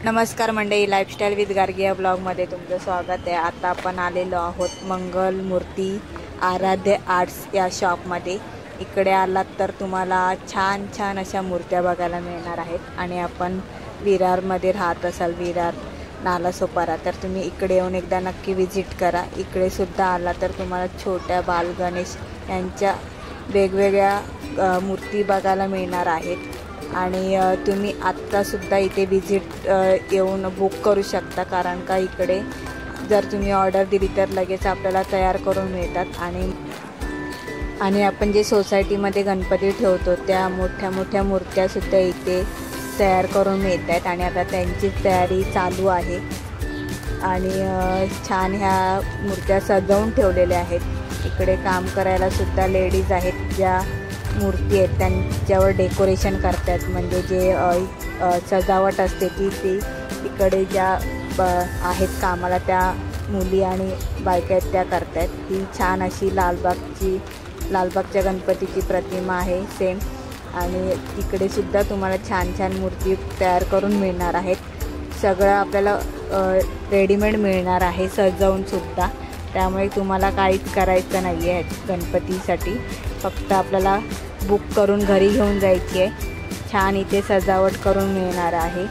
नमस्कार मंडळी, lifestyle with Gargi या ब्लॉगमध्ये तुमचं स्वागत आहे। आता आपण आलेलो आहोत मंगल मूर्ती आराध्य आर्ट्स या शॉपमध्ये। इकडे आलात तर तुम्हाला छान छान अशा मूर्त्या बघायला मिळणार आहेत। आणि आपण विरारमध्ये राहत असाल, विरार नालासोपारा, तर तुम्ही इकडे येऊन एकदा नक्की विजिट करा। इकडे सुद्धा आला तर तुम्हाला छोट्या बाल गणेश यांच्या वेगवेगळ्या मूर्ती बघायला मिळणार आहेत। आणि तुम्ही आत्तासुद्धा इथे विजिट येऊन बुक करू शकता, कारण का इकडे जर तुम्ही ऑर्डर दिली तर लगेच आपल्याला तयार करून मिळतात। आणि आपण जे सोसायटीमध्ये गणपती ठेवतो त्या मोठ्या मोठ्या मूर्त्यासुद्धा इथे तयार करून मिळत आहेत। आणि आता त्यांची तयारी चालू आहे। आणि छान ह्या मूर्त्या सजवून ठेवलेल्या आहेत। इकडे काम करायला सुद्धा लेडीज आहेत, ज्या मूर्ती आहेत त्यांच्यावर डेकोरेशन करतात। म्हणजे जे सजावट असते ती इकडे ज्या आहेत कामाला त्या मुली आणि बायका आहेत त्या करतात। ही छान अशी लालबागच्या गणपतीची प्रतिमा आहे सेम। आणि इकडे सुद्धा तुम्हाला छान छान मूर्ती तयार करून मिळणार आहेत। सगळं आपल्याला रेडीमेड मिळणार आहे सजवून सुद्धा, त्यामुळे तुम्हाला काहीच करायचं नाही आहे गणपतीसाठी। फक्त आपल्याला बुक करून घरी घेऊन जायची आहे। छान इथे सजावट करून मिळणार आहे।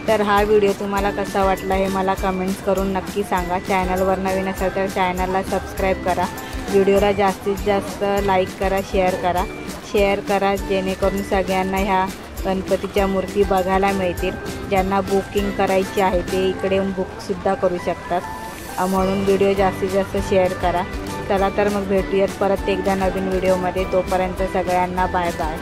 तर हा व्हिडिओ तुम्हाला कसा वाटला हे मला कमेंट्स करून नक्की सांगा। चॅनलवर नवीन असाल तर चॅनलला सबस्क्राईब करा, व्हिडिओला जास्तीत जास्त लाईक करा, शेअर करा जेणेकरून सगळ्यांना ह्या गणपतीच्या मूर्ती बघायला मिळतील। ज्यांना बुकिंग करायची आहे ते इकडे बुकसुद्धा करू शकतात, म्हणून व्हिडिओ जास्तीत जास्त शेअर करा। चला तर मग भेटूयात परत एकदा नवीन व्हिडिओमध्ये, तोपर्यंत सगळ्यांना बाय बाय।